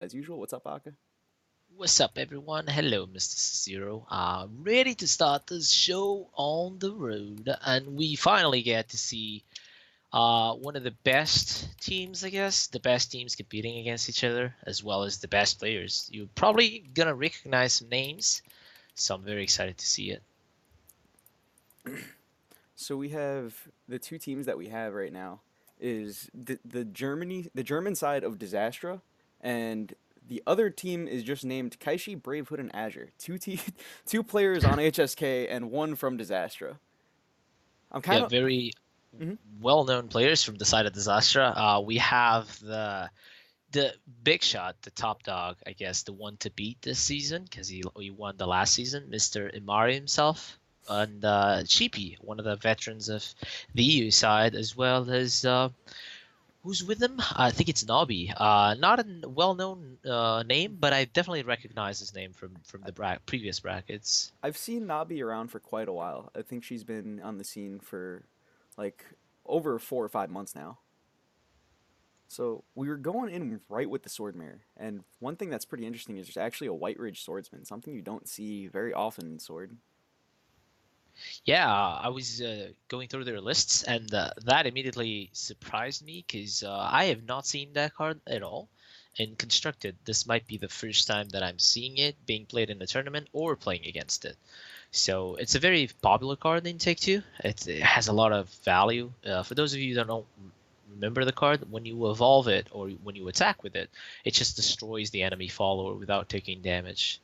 as usual. What's up, Aka? What's up, everyone? Hello, Mr. Zero. Ready to start this show on the road, and we finally get to see one of the best teams, I guess, the best teams competing against each other, as well as the best players. You're probably gonna recognize some names, so I'm very excited to see it. So we have the two teams that we have right now is the German side of Disastra, and the other team is just named Keishi, Bravehood, and Azure. Two players on HSK and one from Disastra. I'm kind Yeah, of. very Mm-hmm. well-known players from the side of Disastra. We have the big shot, the top dog, I guess, the one to beat this season because he won the last season, Mr. Imari himself, and Cheapy, one of the veterans of the EU side, as well as who's with him? I think it's Nobby. Not a well-known name, but I definitely recognize his name from the previous brackets. I've seen Nabi around for quite a while. I think she's been on the scene for like over 4 or 5 months now. So we were going in right with the sword mirror, and one thing that's pretty interesting is there's actually a White Ridge swordsman, something you don't see very often in sword. Yeah, I was going through their lists, and that immediately surprised me because I have not seen that card at all. In Constructed, this might be the first time that I'm seeing it being played in a tournament or playing against it. So it's a very popular card in Take Two. It has a lot of value. For those of you that don't remember the card, when you evolve it or when you attack with it, it just destroys the enemy follower without taking damage.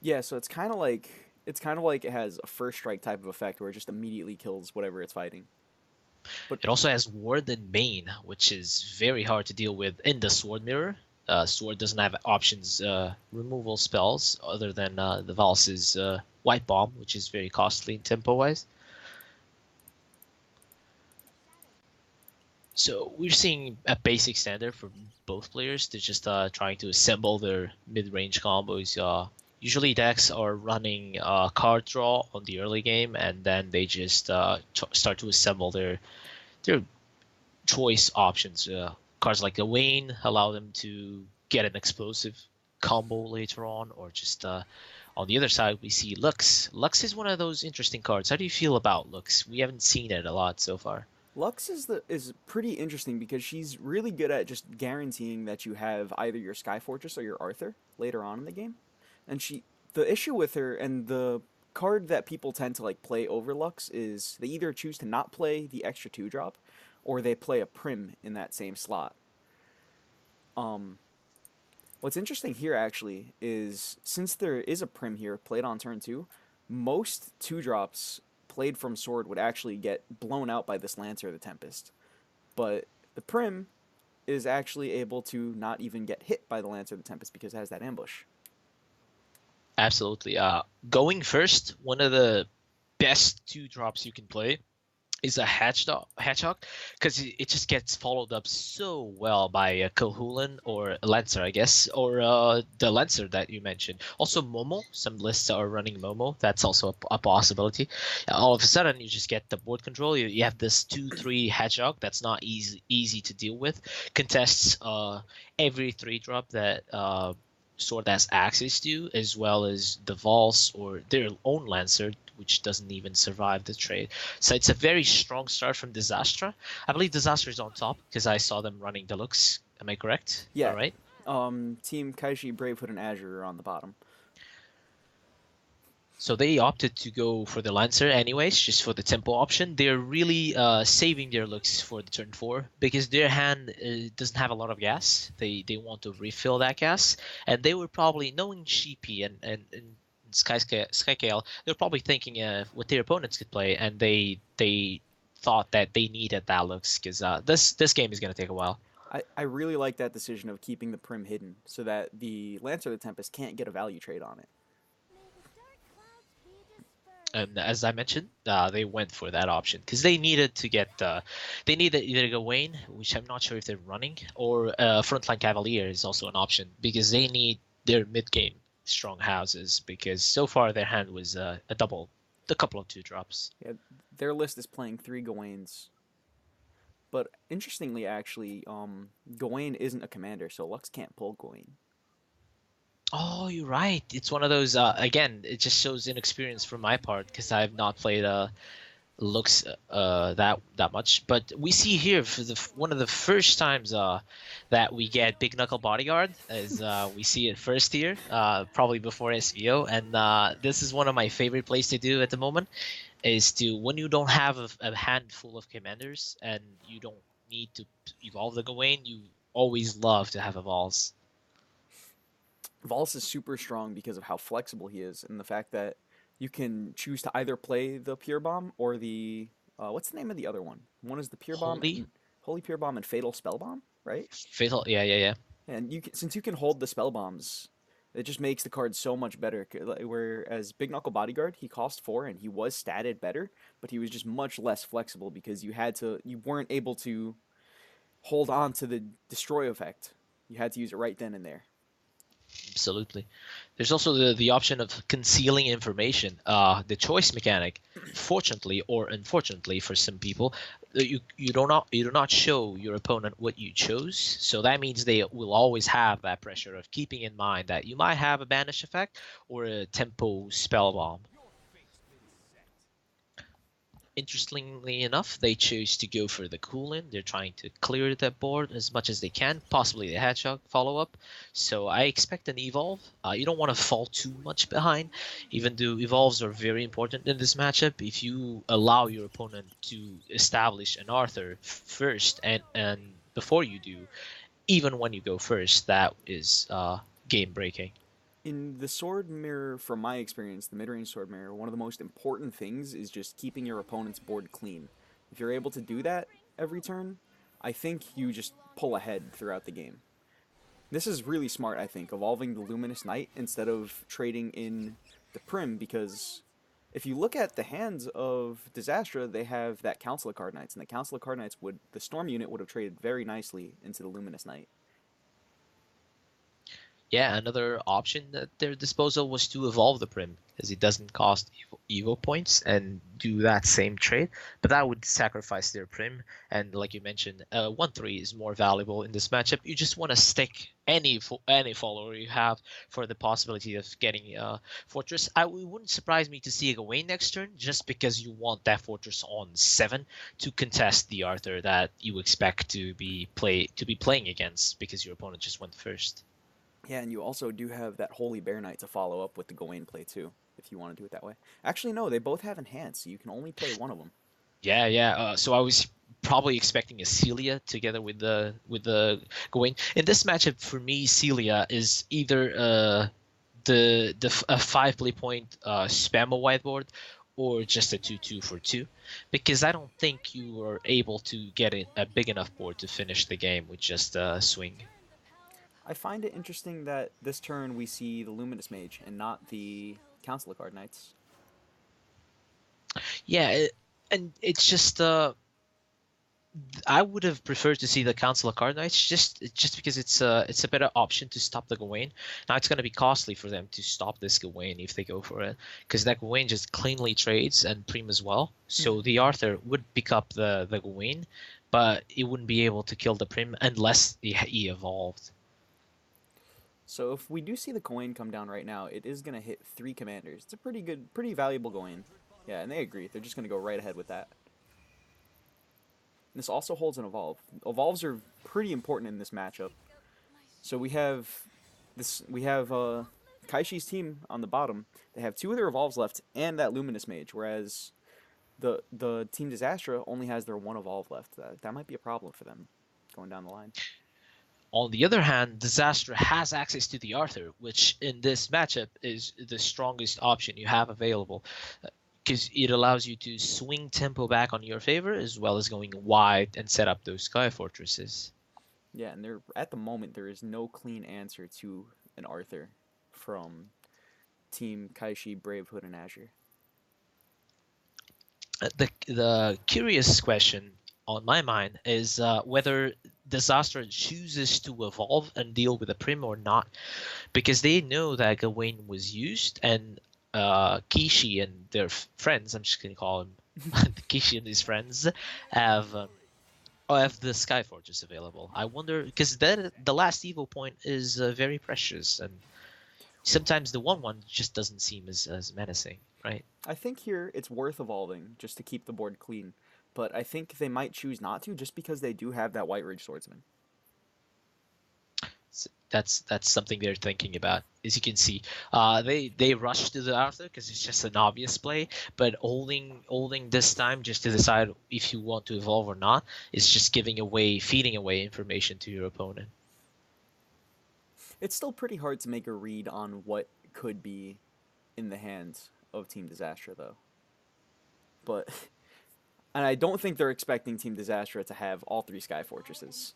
Yeah, so it's kind of like it has a first strike type of effect where it just immediately kills whatever it's fighting. But It also has Ward and Bane, which is very hard to deal with in the Sword Mirror. Sword doesn't have options removal spells other than the Vals's White Bomb, which is very costly in tempo wise. So we're seeing a basic standard for both players. They're just trying to assemble their mid-range combos. Usually decks are running card draw on the early game, and then they just start to assemble their choice options. Cards like Gawain allow them to get an explosive combo later on, or just on the other side we see Lux. Lux is one of those interesting cards. How do you feel about Lux? We haven't seen it a lot so far. Lux is pretty interesting because she's really good at just guaranteeing that you have either your Sky Fortress or your Arthur later on in the game. And the issue with her and the card that people tend to like play over Lux is they either choose to not play the extra 2 drop or they play a Prim in that same slot. Um, what's interesting here actually is since there is a Prim here played on turn 2, most 2 drops played from Sword would actually get blown out by this Lancer of the Tempest. But the Prim is actually able to not even get hit by the Lancer of the Tempest because it has that ambush. Absolutely. Going first, one of the best two drops you can play is a hedgehog because it just gets followed up so well by a Kohulan or a Lancer, I guess, or the Lancer that you mentioned. Also Momo, some lists are running Momo. That's also a possibility. All of a sudden, you just get the board control. You have this 2/3 hedgehog that's not easy to deal with. Contests every 3 drop that Sword has access to, as well as the Vals or their own Lancer, which doesn't even survive the trade. So it's a very strong start from Disastra. I believe Disastra is on top because I saw them running Deluxe. Am I correct? All Yeah, right. Team Kaishi, Bravehood, and Azure are on the bottom. So they opted to go for the Lancer anyways, just for the tempo option. They're really saving their looks for the turn 4 because their hand doesn't have a lot of gas. They want to refill that gas, and they were probably knowing Sheepy and Skykale. They're probably thinking what their opponents could play, and they thought that they needed that looks because this game is gonna take a while. I really like that decision of keeping the Prim hidden so that the Lancer of the Tempest can't get a value trade on it. And as I mentioned, they went for that option because they needed to get they needed either Gawain, which I'm not sure if they're running, or Frontline Cavalier is also an option because they need their mid game strong houses because so far their hand was a couple of 2 drops. Yeah, their list is playing 3 Gawains. But interestingly, actually, Gawain isn't a commander, so Lux can't pull Gawain. Oh, you're right. It's one of those. Again, it just shows inexperience from my part because I have not played looks that much. But we see here for one of the first times that we get Big Knuckle Bodyguard is we see it first here, probably before SVO, and this is one of my favorite plays to do at the moment. Is to when you don't have a handful of commanders and you don't need to evolve the Gawain, you always love to have evolves. Valus is super strong because of how flexible he is and the fact that you can choose to either play the Pure Bomb or the what's the name of the other one? One is the Pure Bomb Holy and Holy Pure Bomb and Fatal Spell Bomb, right? fatal, yeah, yeah, yeah. And since you can hold the spell bombs, it just makes the card so much better. Whereas Big Knuckle Bodyguard, he cost 4 and he was statted better, but he was just much less flexible because you weren't able to hold on to the destroy effect. You had to use it right then and there. Absolutely. There's also the option of concealing information, the choice mechanic. Fortunately or unfortunately for some people, you do not show your opponent what you chose. So that means they will always have that pressure of keeping in mind that you might have a banish effect or a tempo spell bomb. Interestingly enough, they choose to go for the cool-in. They're trying to clear that board as much as they can, possibly the Hedgehog follow-up. So I expect an Evolve. You don't want to fall too much behind, even though Evolves are very important in this matchup. If you allow your opponent to establish an Arthur first and before you do, even when you go first, that is game-breaking. In the sword mirror, from my experience, the mid-range sword mirror, one of the most important things is just keeping your opponent's board clean. If you're able to do that every turn, I think you just pull ahead throughout the game. This is really smart, I think, evolving the Luminous Knight instead of trading in the Prim, because if you look at the hands of Disastra, they have that Council of Card Knights, and the Council of Card Knights the Storm unit would have traded very nicely into the Luminous Knight. Yeah, another option at their disposal was to evolve the Prim, as it doesn't cost Evo points and do that same trade, but that would sacrifice their Prim. And like you mentioned, 1-3 is more valuable in this matchup. You just want to stick any follower you have for the possibility of getting Fortress. It wouldn't surprise me to see a Gawain next turn, just because you want that Fortress on 7 to contest the Arthur that you expect to be playing against, because your opponent just went first. Yeah, and you also do have that Holy Bear Knight to follow up with the Gawain play too, if you want to do it that way. Actually, no, they both have enhance, so you can only play one of them. Yeah, yeah. So I was probably expecting a Celia together with the Gawain. In this matchup, for me, Celia is either a 5 play point spam a whiteboard, or just a 2-2 for 2, because I don't think you are able to get a big enough board to finish the game with just a swing. I find it interesting that this turn we see the Luminous Mage and not the Council of Card Knights. Yeah, and it's just I would have preferred to see the Council of Card Knights, just because it's a better option to stop the Gawain. Now it's going to be costly for them to stop this Gawain if they go for it, because that Gawain just cleanly trades and Prim as well. So Mm-hmm. the Arthur would pick up the Gawain, but it wouldn't be able to kill the Prim unless he evolved. So if we do see the coin come down right now, it is going to hit 3 commanders. It's a pretty valuable coin. Yeah, and they agree. They're just going to go right ahead with that. This also holds an evolve. Evolves are pretty important in this matchup. So we have Keishi's team on the bottom. They have 2 of their evolves left and that Luminous Mage, whereas the team Disastra only has their 1 evolve left. That might be a problem for them going down the line. On the other hand, Disastra has access to the Arthur, which in this matchup is the strongest option you have available, because it allows you to swing tempo back on your favor, as well as going wide and set up those Sky Fortresses. Yeah, and at the moment there is no clean answer to an Arthur from Team Keishi, Bravehood, and Azure. The curious question on my mind is whether Disaster chooses to evolve and deal with a Prim or not, because they know that Gawain was used, and Keishi and their friends, I'm just going to call him Keishi and his friends, have Oh, I have the Sky Fortress available. I wonder because then the last evil point is very precious, and sometimes the one just doesn't seem as menacing, right? I think here it's worth evolving just to keep the board clean, but I think they might choose not to just because they do have that White Ridge Swordsman. That's something they're thinking about. As you can see, they rush to the Arthur because it's just an obvious play, but holding this time just to decide if you want to evolve or not is just feeding away information to your opponent. It's still pretty hard to make a read on what could be in the hands of Team Disastra, though. But and I don't think they're expecting Team Disastra to have all three Sky Fortresses.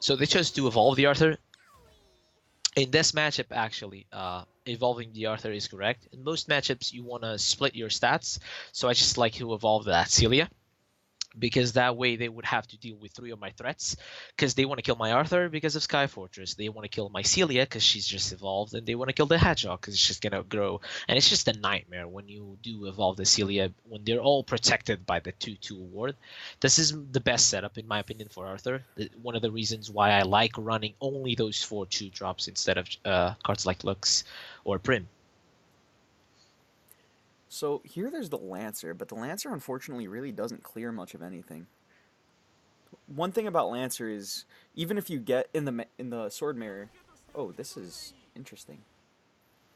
So they chose to evolve the Arthur. In this matchup, actually, evolving the Arthur is correct. In most matchups, you want to split your stats, so I just like to evolve that Celia, because that way they would have to deal with three of my threats, because they want to kill my Arthur because of Sky Fortress, they want to kill my Celia because she's just evolved, and they want to kill the Hedgehog because it's just gonna grow. And it's just a nightmare when you do evolve the Celia when they're all protected by the 2/2 ward. This is the best setup in my opinion for Arthur. One of the reasons why I like running only those 4 2-drops instead of cards like Lux or Prim. So here there's the Lancer, but the Lancer unfortunately really doesn't clear much of anything. One thing about Lancer is even if you get in the Sword Mirror, oh, this is interesting.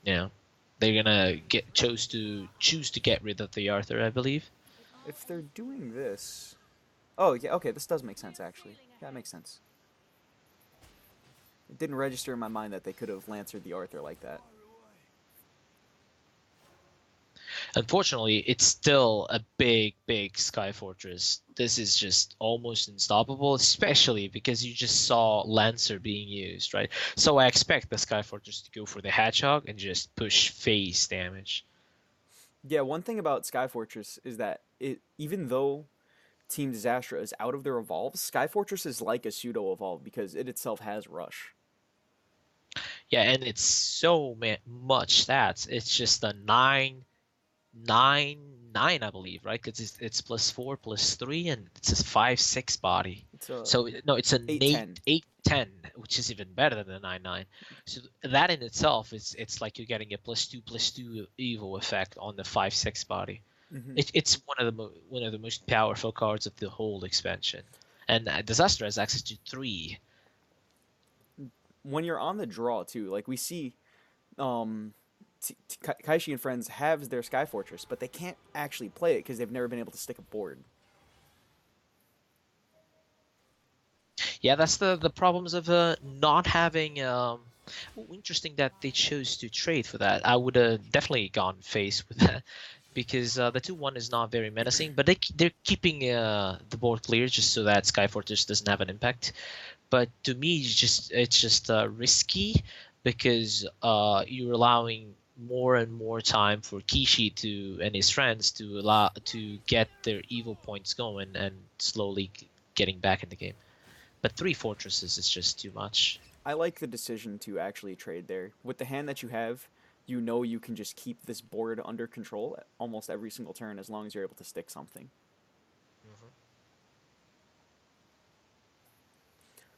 Yeah, they're gonna choose to get rid of the Arthur, I believe. If they're doing this, oh yeah, okay, this does make sense actually. Yeah, it makes sense. It didn't register in my mind that they could have Lancered the Arthur like that. Unfortunately, it's still a big Sky Fortress. This is just almost unstoppable, especially because you just saw Lancer being used, right? So I expect the Sky Fortress to go for the Hedgehog and just push face damage. Yeah, one thing about Sky Fortress is that it even though Team Disastra is out of their evolves, Sky Fortress is like a pseudo evolve because it itself has rush. Yeah, and it's so much stats. It's just a 9 9 9, I believe, right? Because it's +4 +3, and it's a 5 6 body. It's a So no, it's an 8/10. 8 10, which is even better than the 9 9. So that in itself is it's like you're getting a +2 +2 evil effect on the 5 6 body. Mm-hmm. It's one of the most powerful cards of the whole expansion, and Disastra has access to 3. When you're on the draw too, like we see, um, Keishi and friends have their Sky Fortress, but they can't actually play it because they've never been able to stick a board. Yeah, that's the problems of not having. Interesting that they chose to trade for that. I would have definitely gone face with that because the 2/1 is not very menacing, but they're keeping the board clear just so that Sky Fortress doesn't have an impact. But to me, it's just risky because you're allowing more and more time for Keishi and his friends to get their evil points going and slowly getting back in the game. But 3 fortresses is just too much. I like the decision to actually trade there. With the hand that you have, you know you can just keep this board under control almost every single turn as long as you're able to stick something. Mhm.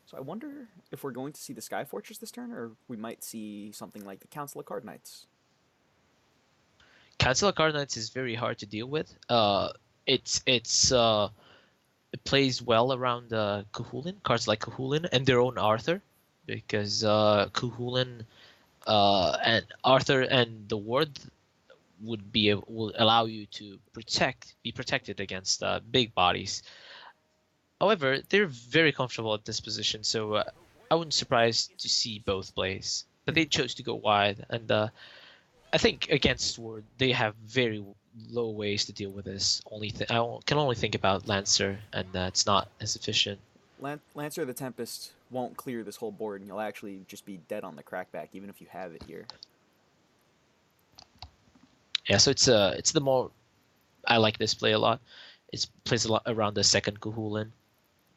So I wonder if we're going to see the Sky Fortress this turn, or we might see something like the Council of Card Knights. Council of Card Knights is very hard to deal with. It's it plays well around Kuhulin, cards like Kuhulin and their own Arthur, because Kuhulin and Arthur and the ward will allow you to be protected against big bodies. However, they're very comfortable at this position, so I wouldn't surprise to see both plays. But they chose to go wide, and I think against Sword they have very low ways to deal with this. Can only think about Lancer, and it's not as efficient. Lancer the Tempest won't clear this whole board, and you'll actually just be dead on the crackback, even if you have it here. Yeah, so it's the more I like this play a lot. It plays a lot around the second Kuhulin.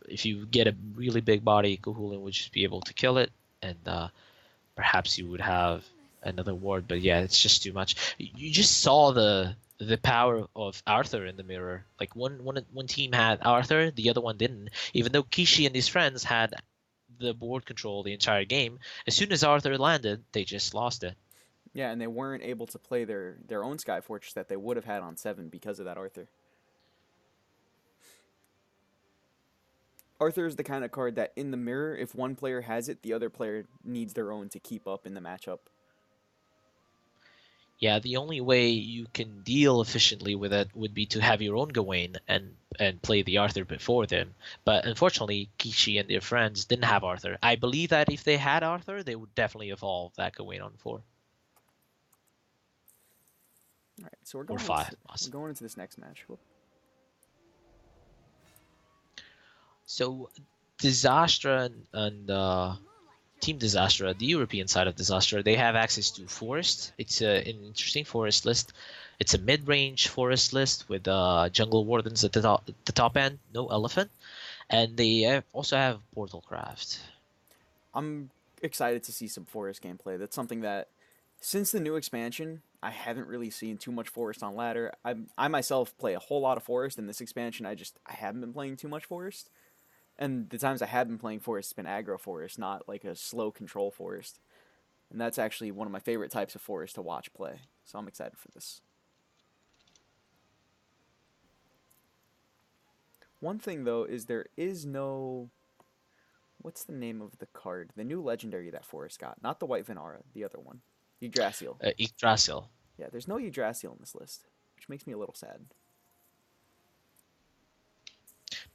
If you get a really big body, Kuhulin would just be able to kill it, and perhaps you would have another ward. But yeah, it's just too much. You just saw the power of Arthur in the mirror. Like one team had Arthur, the other one didn't. Even though Keishi and his friends had the board control the entire game, as soon as Arthur landed, they just lost it. Yeah, and they weren't able to play their own Sky Fortress that they would have had on 7 because of that Arthur. Arthur is the kind of card that in the mirror, if one player has it, the other player needs their own to keep up in the matchup. Yeah, the only way you can deal efficiently with it would be to have your own Gawain and play the Arthur before them. But unfortunately, Kishi and their friends didn't have Arthur. I believe that if they had Arthur, they would definitely evolve that Gawain on 4 All right, so or we're 5. going into this next match. Whoop. So Disastra and Team Disastra, the European side of Disastra, they have access to Forest. It's an interesting forest list. It's a mid-range forest list with jungle wardens at the top end, no elephant, and they also have Portal Craft. I'm excited to see some Forest gameplay. That's something that, since the new expansion, I haven't really seen too much Forest on ladder. I myself play a whole lot of Forest in this expansion. I haven't been playing too much Forest. And the times I have been playing Forest, it's been aggro Forest, not like a slow control Forest. And that's actually one of my favorite types of Forest to watch play. So I'm excited for this. One thing though is there is no, what's the name of the card? The new legendary that Forest got, not the White Venara, the other one, Yggdrasil. Yggdrasil. Yeah, there's no Yggdrasil in this list, which makes me a little sad.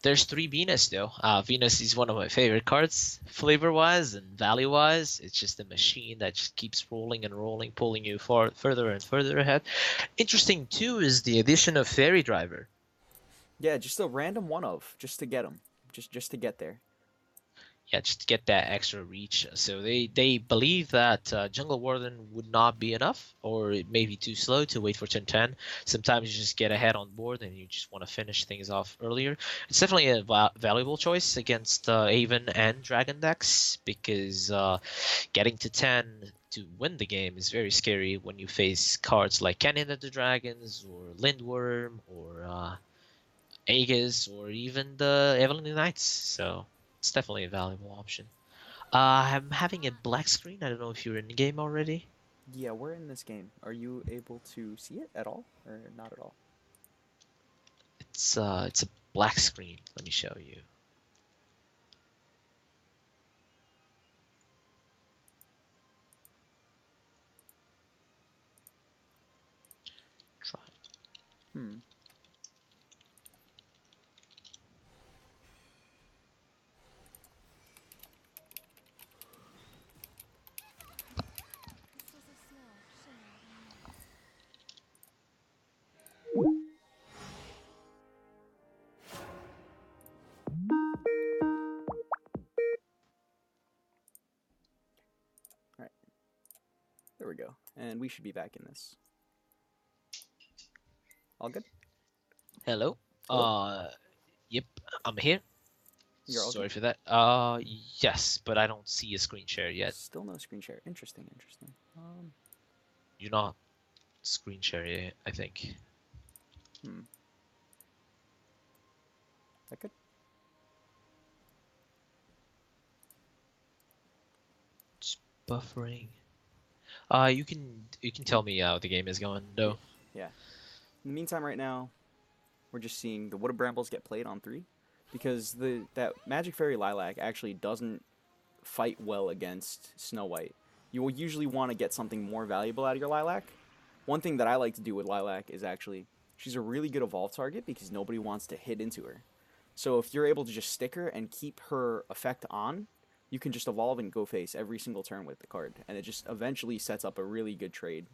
There's 3 Venus though. Venus is one of my favorite cards, flavor-wise and value-wise. It's just a machine that just keeps rolling and rolling, pulling you further and further ahead. Interesting too is the addition of Fairy Driver. Yeah, just a random one of, just to get them, just to get there. Yeah, just to get that extra reach. So they believe that Jungle Warden would not be enough, or it may be too slow to wait for 10-10. Sometimes you just get ahead on board and you just want to finish things off earlier. It's definitely a valuable choice against Haven and Dragon decks, because getting to 10 to win the game is very scary when you face cards like Canyon of the Dragons, or Lindworm, or Aegis, or even the Evelyn Knights. So it's definitely a valuable option. I'm having a black screen. I don't know if you're in the game already. Yeah, we're in this game. Are you able to see it at all, or not at all? It's a black screen. Let me show you. Try. Hmm. All right, there we go. And we should be back in this. All good? Hello. Hello? Yep, I'm here. You're all good? Sorry for that. Yes, but I don't see a screen share yet. Still no screen share. Interesting, interesting. You're not screen share yet, I think. Hmm. That good? It's buffering. You can tell me how the game is going though. Yeah. In the meantime, right now, we're just seeing the Wooded Brambles get played on 3. Because that Magic Fairy Lilac actually doesn't fight well against Snow White. You will usually want to get something more valuable out of your Lilac. One thing that I like to do with Lilac is actually, she's a really good evolve target because nobody wants to hit into her. So if you're able to just stick her and keep her effect on, you can just evolve and go face every single turn with the card. And it just eventually sets up a really good trade.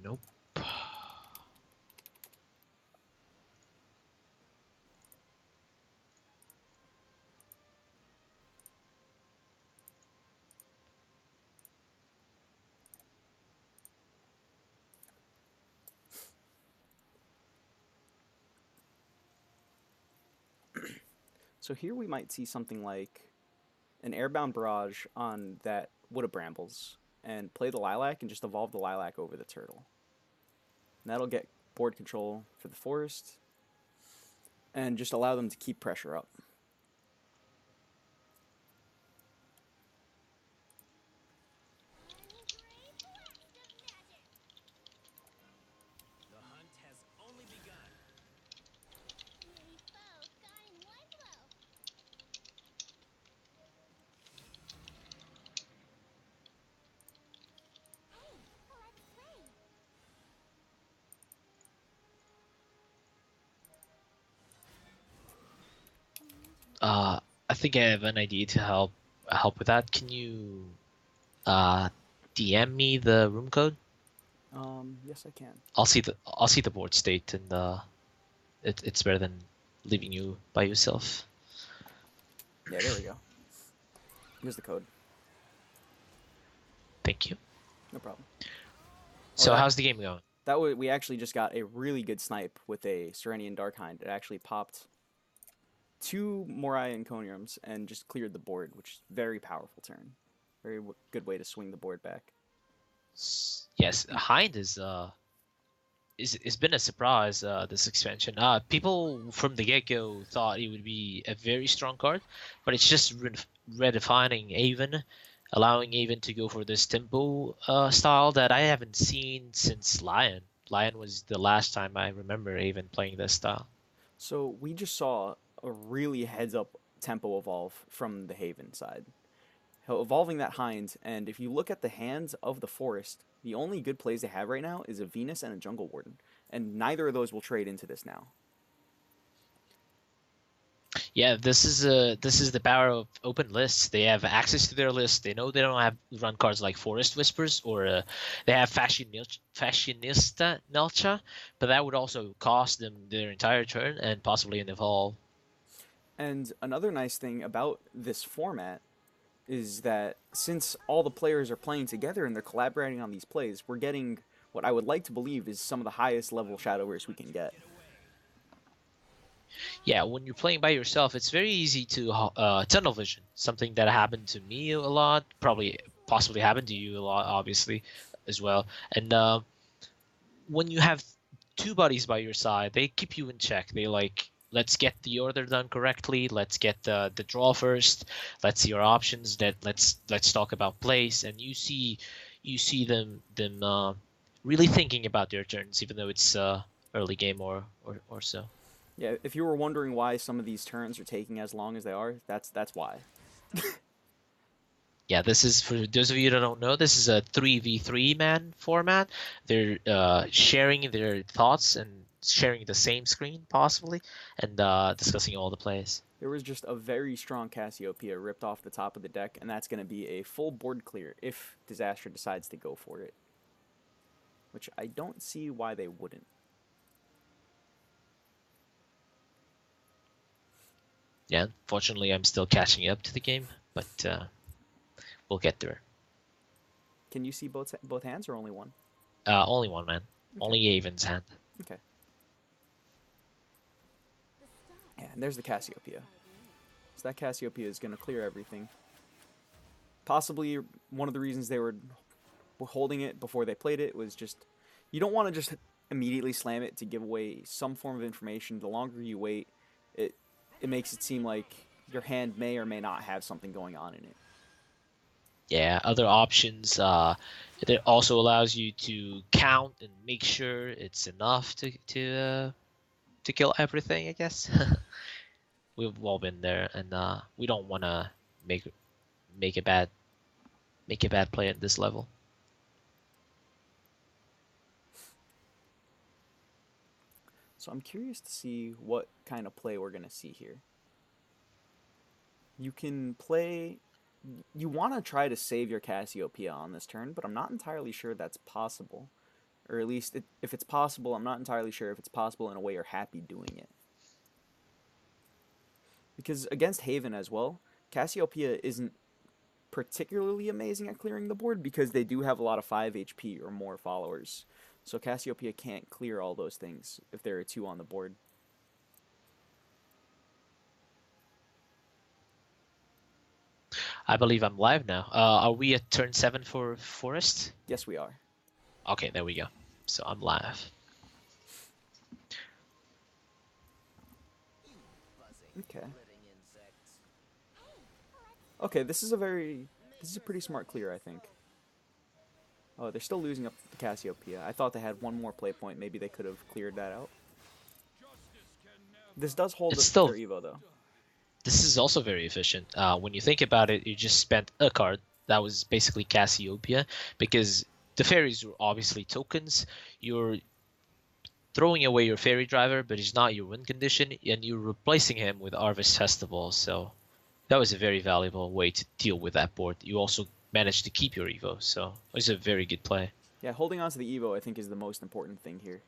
Nope. So here we might see something like an airbound barrage on that Wood of Brambles and play the Lilac and just evolve the Lilac over the Turtle. And that'll get board control for the forest and just allow them to keep pressure up. I think I have an idea to help with that. Can you uh DM me the room code? Yes, I can. I'll see the board state, and it's better than leaving you by yourself. Yeah, there we go. Here's the code. Thank you. No problem. Oh, So how's the game going? we actually just got a really good snipe with a Serenian Darkhind. It actually popped 2 Morai Enconiums and just cleared the board, which is very powerful turn. Very good way to swing the board back. Yes, Hind is been a surprise this expansion. People from the get-go thought it would be a very strong card, but it's just redefining Avon, allowing Avon to go for this tempo style that I haven't seen since Lion. Lion was the last time I remember Avon playing this style. So we just saw a really heads-up tempo evolve from the Haven side. Evolving that Hind, and if you look at the hands of the forest, the only good plays they have right now is a Venus and a Jungle Warden, and neither of those will trade into this now. Yeah, this is the power of open lists. They have access to their list. They know they don't have run cards like Forest Whispers, or they have Fashionista Nelcha, but that would also cost them their entire turn and possibly an evolve. And another nice thing about this format is that since all the players are playing together and they're collaborating on these plays, we're getting what I would like to believe is some of the highest level Shadowverse we can get. Yeah, when you're playing by yourself, it's very easy to tunnel vision. Something that happened to me a lot, probably possibly happened to you a lot, obviously, as well. And when you have two buddies by your side, they keep you in check. They like, let's get the order done correctly. Let's get the draw first. Let's see our options. Let's talk about place. And you see them really thinking about their turns, even though it's early game or so. Yeah, if you were wondering why some of these turns are taking as long as they are, that's why. Yeah, this is for those of you that don't know. This is a 3v3 man format. They're sharing their thoughts and sharing the same screen, possibly, and discussing all the plays. There was just a very strong Cassiopeia ripped off the top of the deck, and that's going to be a full board clear if Disastra decides to go for it. Which I don't see why they wouldn't. Yeah, unfortunately, I'm still catching up to the game, but we'll get there. Can you see both hands or only one? Only one, man. Okay. Only Avon's hand. Okay. Yeah, and there's the Cassiopeia. So that Cassiopeia is going to clear everything. Possibly one of the reasons they were holding it before they played it was just, you don't want to just immediately slam it to give away some form of information. The longer you wait, it makes it seem like your hand may or may not have something going on in it. Yeah, other options. It also allows you to count and make sure it's enough to kill everything, I guess. We've all been there, and we don't want to make a bad play at this level. So I'm curious to see what kind of play we're going to see here. You can play... You want to try to save your Cassiopeia on this turn, but I'm not entirely sure that's possible. Or at least, if it's possible, I'm not entirely sure if it's possible in a way you're happy doing it. Because against Haven as well, Cassiopeia isn't particularly amazing at clearing the board because they do have a lot of 5 HP or more followers. So Cassiopeia can't clear all those things if there are 2 on the board. I believe I'm live now. Are we at turn 7 for Forest? Yes, we are. Okay, there we go. So I'm live. Okay. Okay, this is a pretty smart clear, I think. Oh, they're still losing up the Cassiopeia. I thought they had one more play point. Maybe they could have cleared that out. This does hold It's their still, Evo, though. this is also very efficient. When you think about it, you just spent a card that was basically Cassiopeia because the fairies were obviously tokens. You're throwing away your fairy driver, but he's not your win condition, and you're replacing him with Harvest Festival. So that was a very valuable way to deal with that board. You also managed to keep your Evo, so it was a very good play. Yeah, holding on to the Evo, I think, is the most important thing here.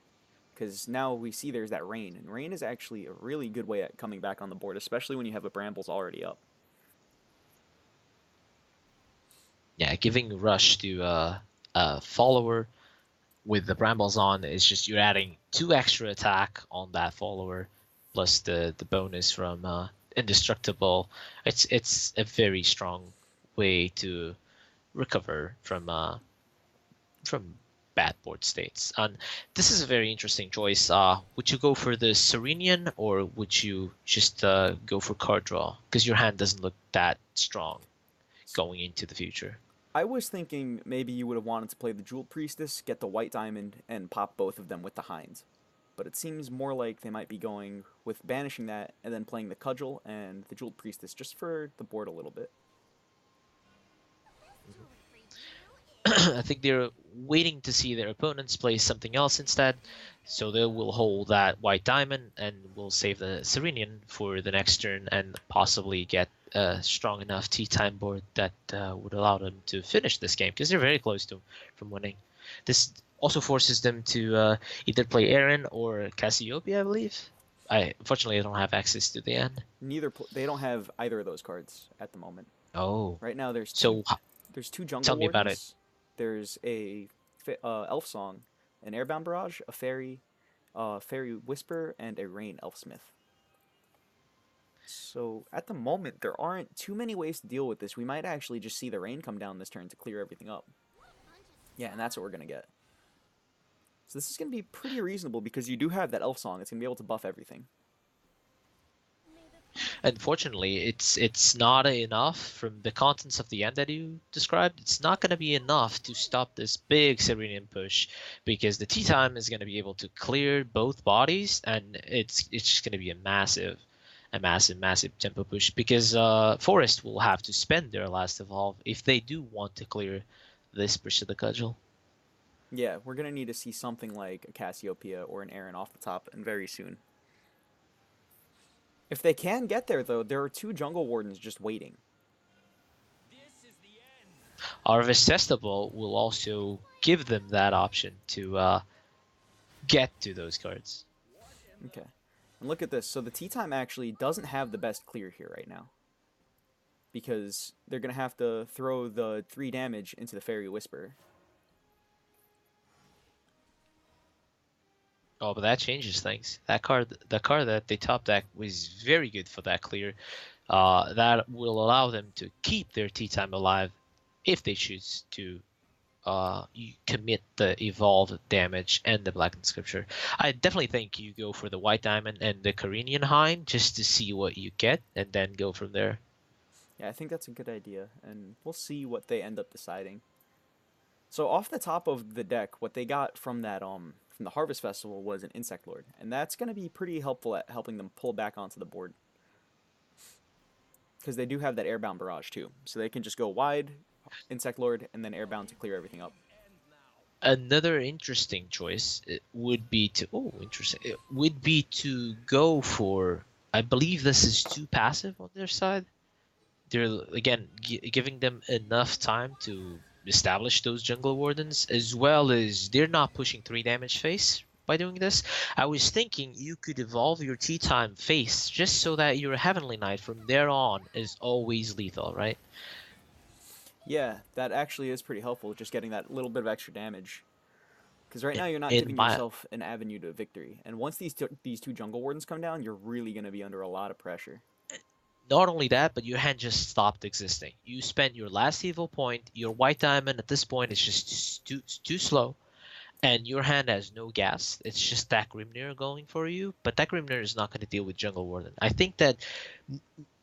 Because now we see there's that rain, and rain is actually a really good way at coming back on the board, especially when you have a Brambles already up. Yeah, giving Rush to a follower with the Brambles on is just you're adding 2 extra attack on that follower, plus the bonus from Indestructible. It's a very strong way to recover from bad board states. And this is a very interesting choice. Would you go for the Serenian or would you just go for card draw? Because your hand doesn't look that strong going into the future. I was thinking maybe you would have wanted to play the Jewel Priestess, get the White Diamond, and pop both of them with the Hinds. But it seems more like they might be going with banishing that and then playing the Cudgel and the Jewel Priestess just for the board a little bit. I think they're waiting to see their opponents play something else instead, so they will hold that white diamond and will save the Serenian for the next turn and possibly get a strong enough tea time board that would allow them to finish this game because they're very close to from winning. This also forces them to either play Aaron or Cassiopeia, I believe. I unfortunately I don't have access to the end. They don't have either of those cards at the moment. Oh, Right now so there's two Jungle tell me about it. Wardens. There's a Elf Song, an Airbound Barrage, a Fairy, Fairy Whisper, and a Rain Elfsmith. So at the moment, there aren't too many ways to deal with this. We might actually just see the rain come down this turn to clear everything up. Yeah, and that's what we're going to get. So this is going to be pretty reasonable because you do have that Elf Song. It's going to be able to buff everything. Unfortunately, it's not enough from the contents of the end that you described. It's not going to be enough to stop this big Serenian push because the tea time is going to be able to clear both bodies, and it's just going to be a massive tempo push because Forest will have to spend their last evolve if they do want to clear this push of the cudgel. Yeah, we're going to need to see something like a Cassiopeia or an Aaron off the top, and very soon. If they can get there, though, there are two Jungle Wardens just waiting. Harvest Festival will also give them that option to get to those cards. Okay. And look at this. So the tea time actually doesn't have the best clear here right now. Because they're going to have to throw the 3 damage into the Fairy Whisper. Oh, but that changes things. The card that they top deck was very good for that clear. That will allow them to keep their tea time alive if they choose to commit the evolve damage and the blackened scripture. I definitely think you go for the white diamond and the Karenian Hind just to see what you get and then go from there. Yeah, I think that's a good idea, and we'll see what they end up deciding. So off the top of the deck, what they got from that from the Harvest Festival was an Insect Lord, and that's going to be pretty helpful at helping them pull back onto the board. Because they do have that Airbound Barrage too, so they can just go wide, Insect Lord, and then Airbound to clear everything up. Another interesting choice would be to it would be to go for, I believe this is too passive on their side. They're again giving them enough time to establish those jungle wardens, as well as they're not pushing 3 damage face by doing this. I was thinking you could evolve your tea time face just so that your Heavenly Knight from there on is always lethal, right? Yeah, that actually is pretty helpful, just getting that little bit of extra damage. Because right In, now you're not in giving my yourself an avenue to victory, and once these two Jungle Wardens come down, you're really going to be under a lot of pressure. Not only that, but your hand just stopped existing. You spent your last evil point. Your white diamond at this point is just too slow, and your hand has no gas. It's just that Grimnir going for you, but that Grimnir is not going to deal with Jungle Warden. I think that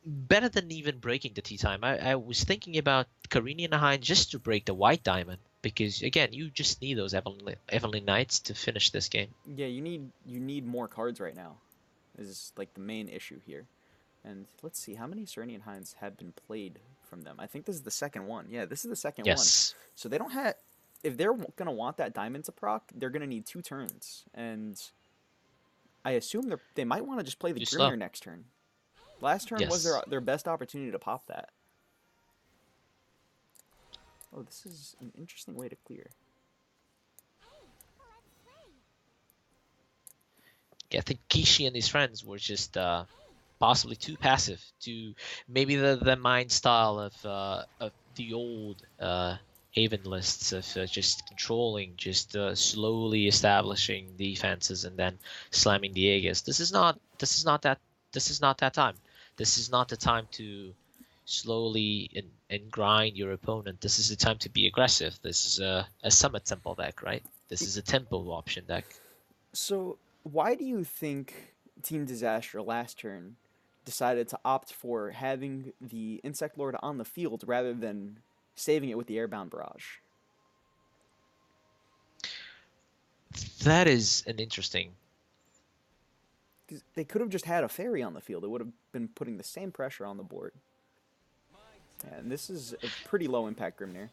better than even breaking the tea time, I was thinking about Karini and Hein just to break the white diamond, because again, you just need those Heavenly Knights to finish this game. Yeah, you need more cards right now. Is like the main issue here. And let's see how many Serenian Hinds have been played from them. I think this is the second one. Yeah, this is the second one. Yes. So they don't have. If they're gonna want that diamond to proc, they're gonna need 2 turns, and I assume they might want to just play the Too slow. Grimnir next turn. Last turn was Yes. their best opportunity to pop that. Oh, this is an interesting way to clear. Yeah, I think Keishi and his friends were just possibly too passive to maybe the mind style of the old Haven lists of just controlling, just slowly establishing defenses and then slamming the Aegis. This is not that time. This is not the time to slowly and grind your opponent. This is the time to be aggressive. This is a Summit Temple deck, right? This is a Temple option deck. So why do you think Team Disaster last turn decided to opt for having the Insect Lord on the field rather than saving it with the Airbound Barrage? That is an interesting. Because they could have just had a fairy on the field. It would have been putting the same pressure on the board. Yeah, and this is a pretty low impact Grimnir.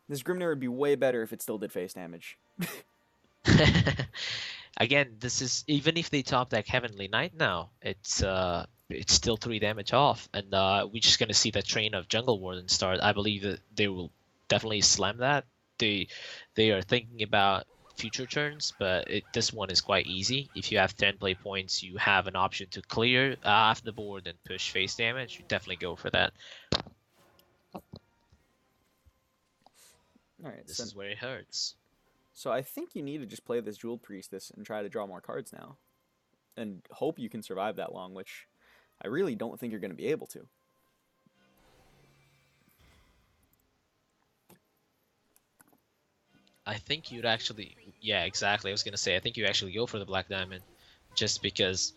This Grimnir would be way better if it still did face damage. Again, this is even if they top deck Heavenly Knight now, it's still 3 damage off, and we're just gonna see that train of Jungle Warden start. I believe that they will definitely slam that. They they are thinking about future turns, but this one is quite easy. If you have 10 play points, you have an option to clear half the board and push face damage. You definitely go for that. All right, This is where it hurts. so I think you need to just play this Jeweled Priestess and try to draw more cards now, and hope you can survive that long, which I really don't think you're going to be able to. I think you'd actually, yeah, exactly. I was gonna say, I think you actually go for the Black Diamond, just because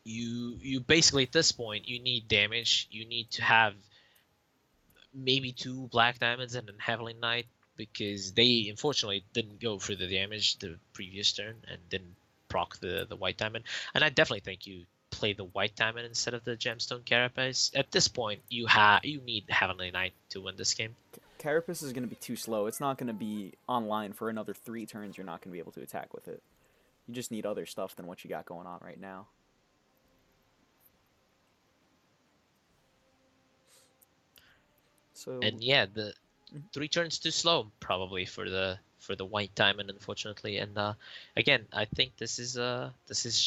you basically at this point you need damage. You need to have maybe 2 Black Diamonds and a Heavenly Knight, because they unfortunately didn't go for the damage the previous turn and didn't proc the White Diamond. And I definitely think you play the White Diamond instead of the Gemstone Carapace. At this point, you need Heavenly Knight to win this game. Carapace is going to be too slow. It's not going to be online for another 3 turns. You're not going to be able to attack with it. You just need other stuff than what you got going on right now. So, And yeah, the 3 turns too slow probably for the White Diamond, unfortunately. And again, I think this is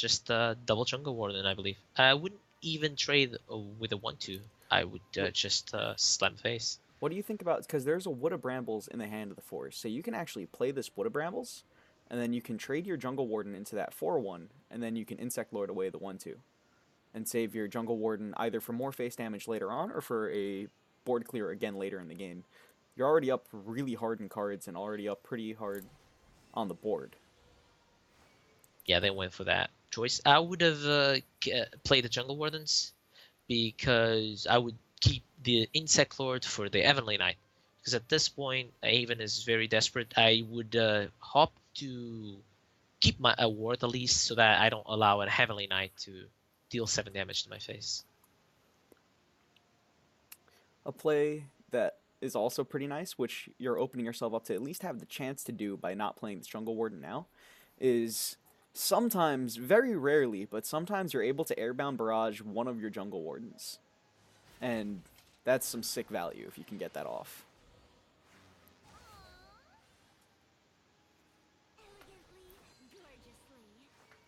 just double Jungle Warden. I believe I wouldn't even trade with a 1/2. I would just slam face. what do you think about? Because there's a Wood of Brambles in the hand of the Forest, so you can actually play this Wood of Brambles, and then you can trade your Jungle Warden into that 4/1, and then you can Insect Lord away the 1/2, and save your Jungle Warden either for more face damage later on or for a board clear again later in the game. You're already up really hard in cards and already up pretty hard on the board. Yeah, they went for that choice. I would have played the Jungle Wardens because I would keep the Insect Lord for the Heavenly Knight. Because at this point, Haven is very desperate. I would hop to keep my a ward at least, so that I don't allow a Heavenly Knight to deal 7 damage to my face. A play that is also pretty nice, which you're opening yourself up to at least have the chance to do by not playing the Jungle Warden now, is sometimes, very rarely, but sometimes you're able to Airbound Barrage one of your Jungle Wardens. And that's some sick value if you can get that off.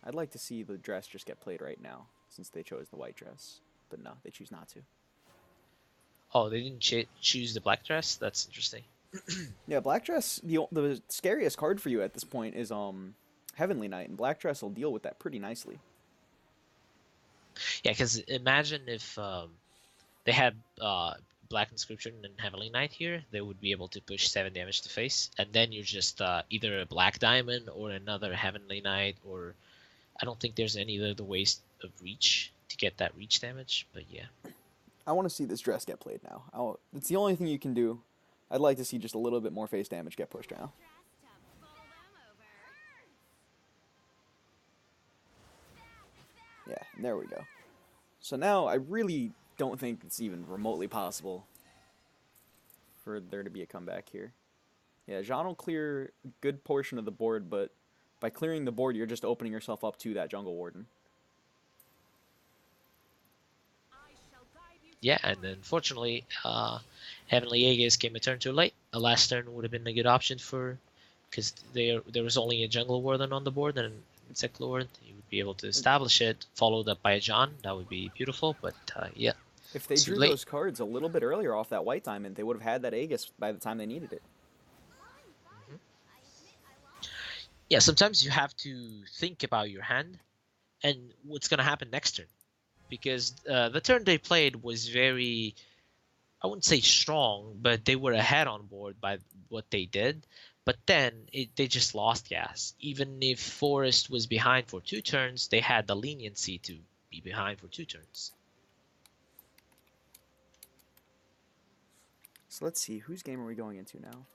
I'd like to see the dress just get played right now, since they chose the white dress. But no, they choose not to. Oh, they didn't choose the black dress? That's interesting. Yeah, black dress. The scariest card for you at this point is Heavenly Knight, and Black Dress will deal with that pretty nicely. Yeah, because imagine if they had Black Inscription and Heavenly Knight here, they would be able to push 7 damage to face, and then you're just either a Black Diamond or another Heavenly Knight, or I don't think there's any other ways of reach to get that reach damage, but yeah. I want to see this dress get played now. It's the only thing you can do. I'd like to see just a little bit more face damage get pushed now. Yeah, there we go. So now I really don't think it's even remotely possible for there to be a comeback here. Yeah, Jean will clear a good portion of the board, but by clearing the board, you're just opening yourself up to that Jungle Warden. Yeah, and unfortunately, Heavenly Aegis came a turn too late. A last turn would have been a good option for, because there was only a Jungle Warden on the board and an Insect Lord. You would be able to establish it, followed up by a John. That would be beautiful, but yeah, If they too drew late. those cards a little bit earlier off that white diamond, they would have had that Aegis by the time they needed it. Mhm. Yeah, sometimes you have to think about your hand and what's going to happen next turn. Because the turn they played was very, I wouldn't say strong, but they were ahead on board by what they did. But then they just lost gas. Even if Forest was behind for 2 turns, they had the leniency to be behind for 2 turns. So let's see, whose game are we going into now?